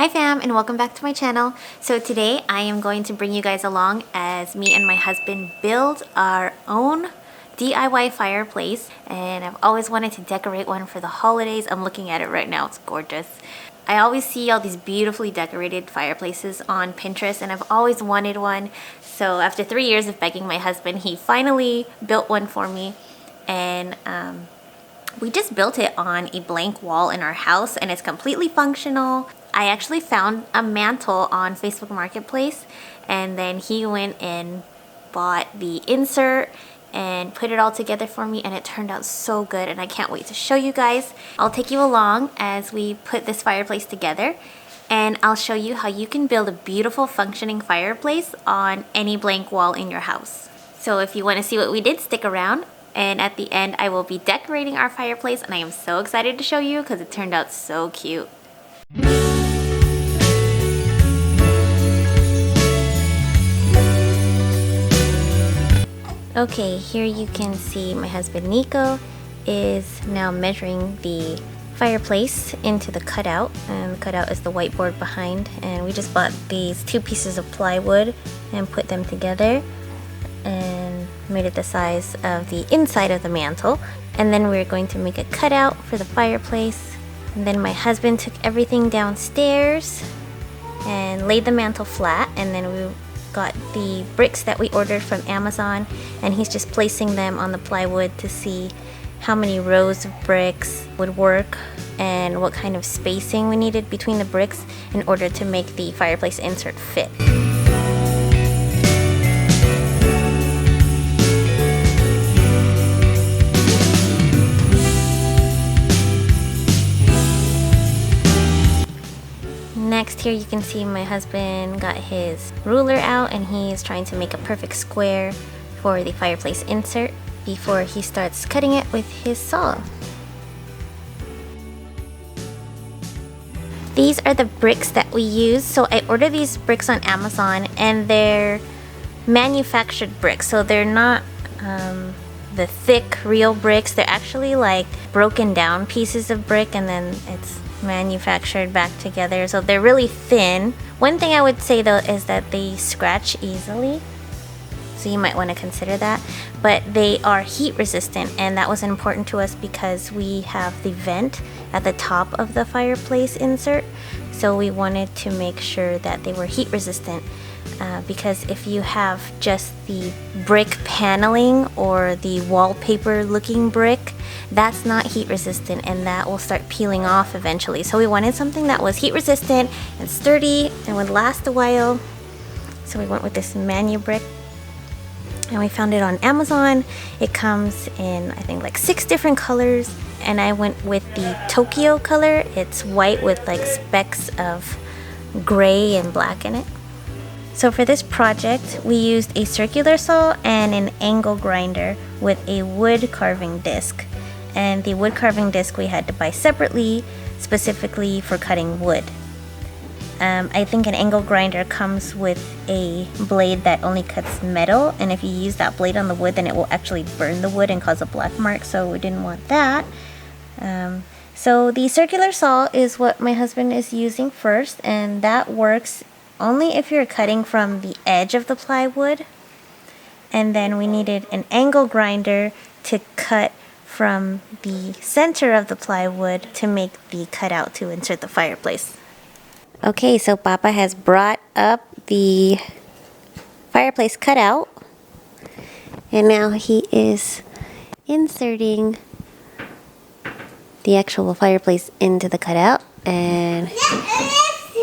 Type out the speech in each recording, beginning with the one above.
Hi fam, and welcome back to my channel. So today I am going to bring you guys along as me and my husband build our own DIY fireplace, and I've always wanted to decorate one for the holidays. I'm looking at it right now, it's gorgeous. I always see all these beautifully decorated fireplaces on Pinterest and I've always wanted one. So after 3 years of begging my husband, he finally built one for me, and we just built it on a blank wall in our house and it's completely functional. I actually found a mantle on Facebook Marketplace, and then he went and bought the insert and put it all together for me, and it turned out so good and I can't wait to show you guys. I'll take you along as we put this fireplace together, and I'll show you how you can build a beautiful functioning fireplace on any blank wall in your house. So if you want to see what we did, stick around. And at the end I will be decorating our fireplace, and I am so excited to show you because it turned out so cute. Okay, here you can see my husband Nico is now measuring the fireplace into the cutout, and the cutout is the whiteboard behind, and we just bought these 2 pieces of plywood and put them together and made it the size of the inside of the mantle. And then we're going to make a cutout for the fireplace, and then my husband took everything downstairs and laid the mantle flat, and then we got the bricks that we ordered from Amazon, and he's just placing them on the plywood to see how many rows of bricks would work and what kind of spacing we needed between the bricks in order to make the fireplace insert fit. Next, here you can see my husband got his ruler out and he is trying to make a perfect square for the fireplace insert before he starts cutting it with his saw. These are the bricks that we use. So I ordered these bricks on Amazon, and they're manufactured bricks, so they're not the thick real bricks. They're actually like broken down pieces of brick and then it's manufactured back together, so they're really thin. One thing I would say though is that they scratch easily, so you might want to consider that, but they are heat resistant, and that was important to us because we have the vent at the top of the fireplace insert, so we wanted to make sure that they were heat resistant. Because if you have just the brick paneling or the wallpaper looking brick, that's not heat resistant and that will start peeling off eventually. So we wanted something that was heat resistant and sturdy and would last a while. So we went with this Manu brick, and we found it on Amazon. It comes in I think like 6 different colors, and I went with the Tokyo color. It's white with like specks of gray and black in it. So for this project, we used a circular saw and an angle grinder with a wood carving disc. And the wood carving disc we had to buy separately, specifically for cutting wood. I think an angle grinder comes with a blade that only cuts metal, and if you use that blade on the wood, then it will actually burn the wood and cause a black mark, so we didn't want that. So the circular saw is what my husband is using first, and that works only if you're cutting from the edge of the plywood. And then we needed an angle grinder to cut from the center of the plywood to make the cutout to insert the fireplace. Okay, so Papa has brought up the fireplace cutout, and now he is inserting the actual fireplace into the cutout. And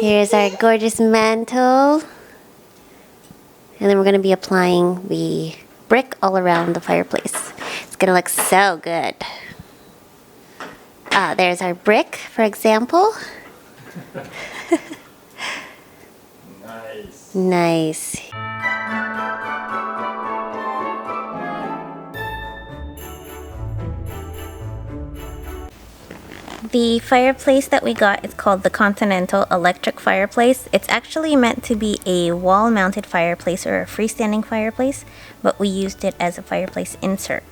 here's our gorgeous mantle. And then we're going to be applying the brick all around the fireplace. It's going to look so good. There's our brick, for example. Nice. Nice. The fireplace that we got is called the Continental Electric Fireplace. It's actually meant to be a wall-mounted fireplace or a freestanding fireplace, but we used it as a fireplace insert.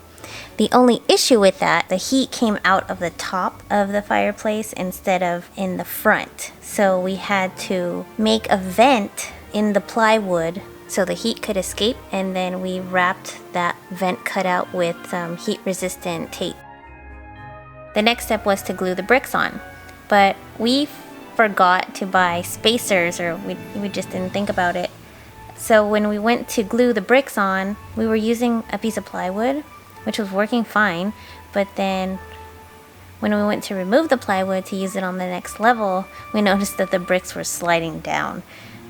The only issue with that, the heat came out of the top of the fireplace instead of in the front. So we had to make a vent in the plywood so the heat could escape, and then we wrapped that vent cutout with some heat resistant tape. The next step was to glue the bricks on, but we forgot to buy spacers, or we just didn't think about it. So when we went to glue the bricks on, we were using a piece of plywood, which was working fine, but then when we went to remove the plywood to use it on the next level, we noticed that the bricks were sliding down.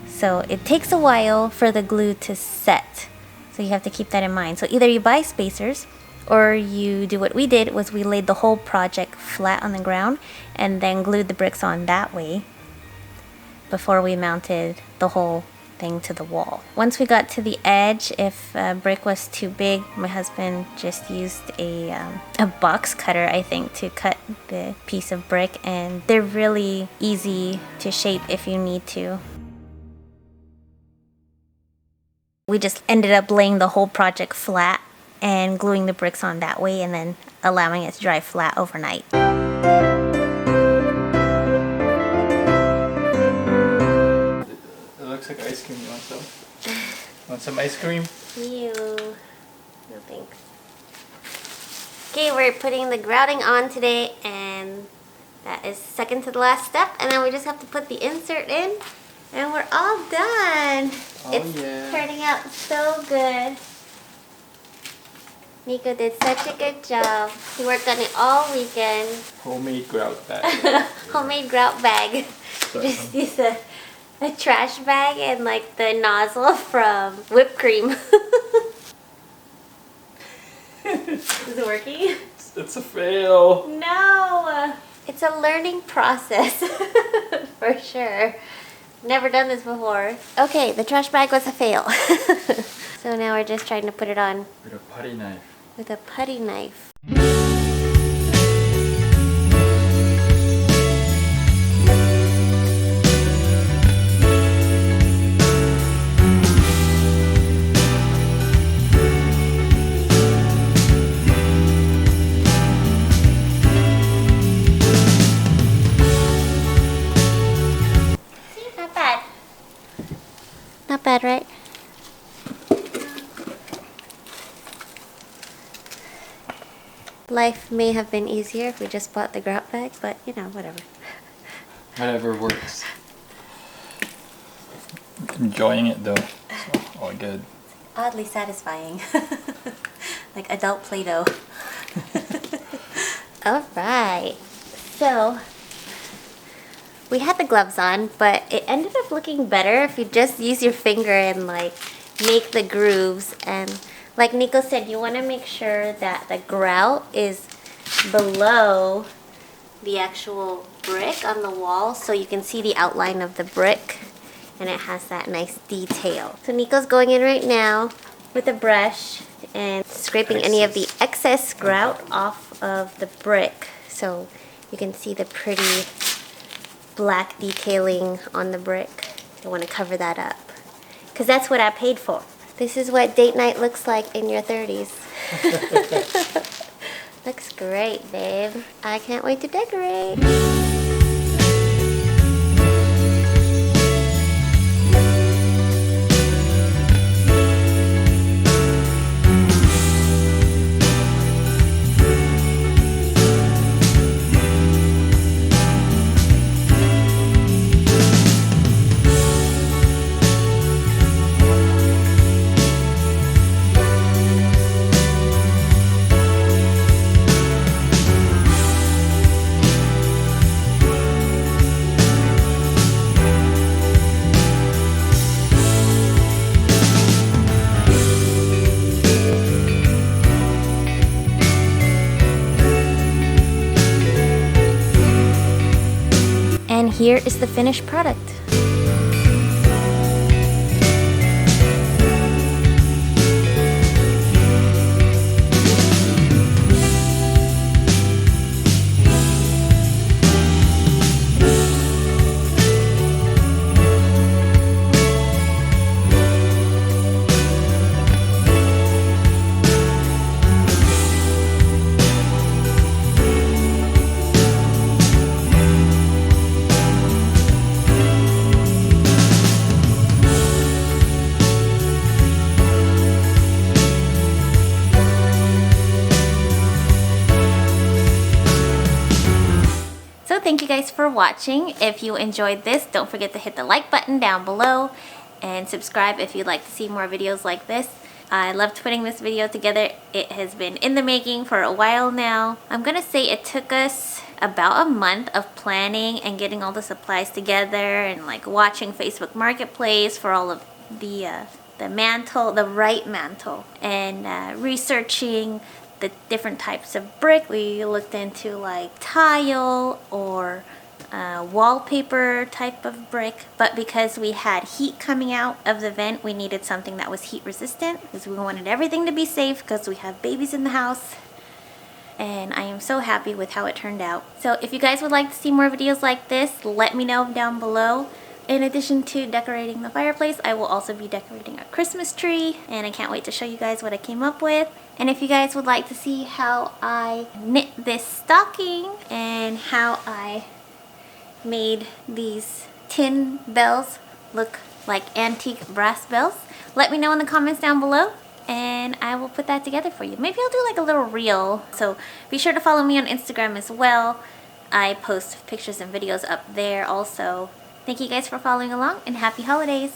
So it takes a while for the glue to set, so you have to keep that in mind. So either you buy spacers, or you do what we did, was we laid the whole project flat on the ground and then glued the bricks on that way before we mounted the whole thing to the wall. Once we got to the edge, if a brick was too big, my husband just used a box cutter, I think, to cut the piece of brick, and they're really easy to shape if you need to. We just ended up laying the whole project flat and gluing the bricks on that way, and then allowing it to dry flat overnight. Looks like ice cream. You want some? Want some ice cream? Ew. No thanks. Okay, we're putting the grouting on today, and that is second to the last step, and then we just have to put the insert in, and we're all done. It's turning out so good. Nico did such a good job. He worked on it all weekend. Homemade grout bag. Homemade grout bag. Just use a trash bag and like the nozzle from whipped cream. Is it working? It's a fail. No! It's a learning process. For sure. Never done this before. Okay, the trash bag was a fail. So now we're just trying to put it on With a putty knife. with a putty knife. Not bad. Not bad, right? Life may have been easier if we just bought the grout bag, but you know, whatever. Whatever works. Enjoying it though. So, all good. Oddly satisfying. Like adult Play-Doh. Alright. So, we had the gloves on, but it ended up looking better if you just use your finger and like make the grooves. And like Nico said, you want to make sure that the grout is below the actual brick on the wall, so you can see the outline of the brick and it has that nice detail. So Nico's going in right now with a brush and scraping any of the excess grout off of the brick, so you can see the pretty black detailing on the brick. You want to cover that up because that's what I paid for. This is what date night looks like in your 30s. Looks great, babe. I can't wait to decorate. And here is the finished product. So thank you guys for watching. If you enjoyed this, don't forget to hit the like button down below and subscribe if you'd like to see more videos like this. I loved putting this video together. It has been in the making for a while now. I'm gonna say it took us about a month of planning and getting all the supplies together and like watching Facebook Marketplace for all of the mantle, the right mantle, and researching the different types of brick. We looked into like tile or wallpaper type of brick, but because we had heat coming out of the vent, we needed something that was heat resistant because we wanted everything to be safe because we have babies in the house. And I am so happy with how it turned out. So if you guys would like to see more videos like this, let me know down below. In addition to decorating the fireplace, I will also be decorating a Christmas tree, and I can't wait to show you guys what I came up with. And if you guys would like to see how I knit this stocking and how I made these tin bells look like antique brass bells, let me know in the comments down below and I will put that together for you. Maybe I'll do like a little reel. So be sure to follow me on Instagram as well. I post pictures and videos up there also. Thank you guys for following along and happy holidays.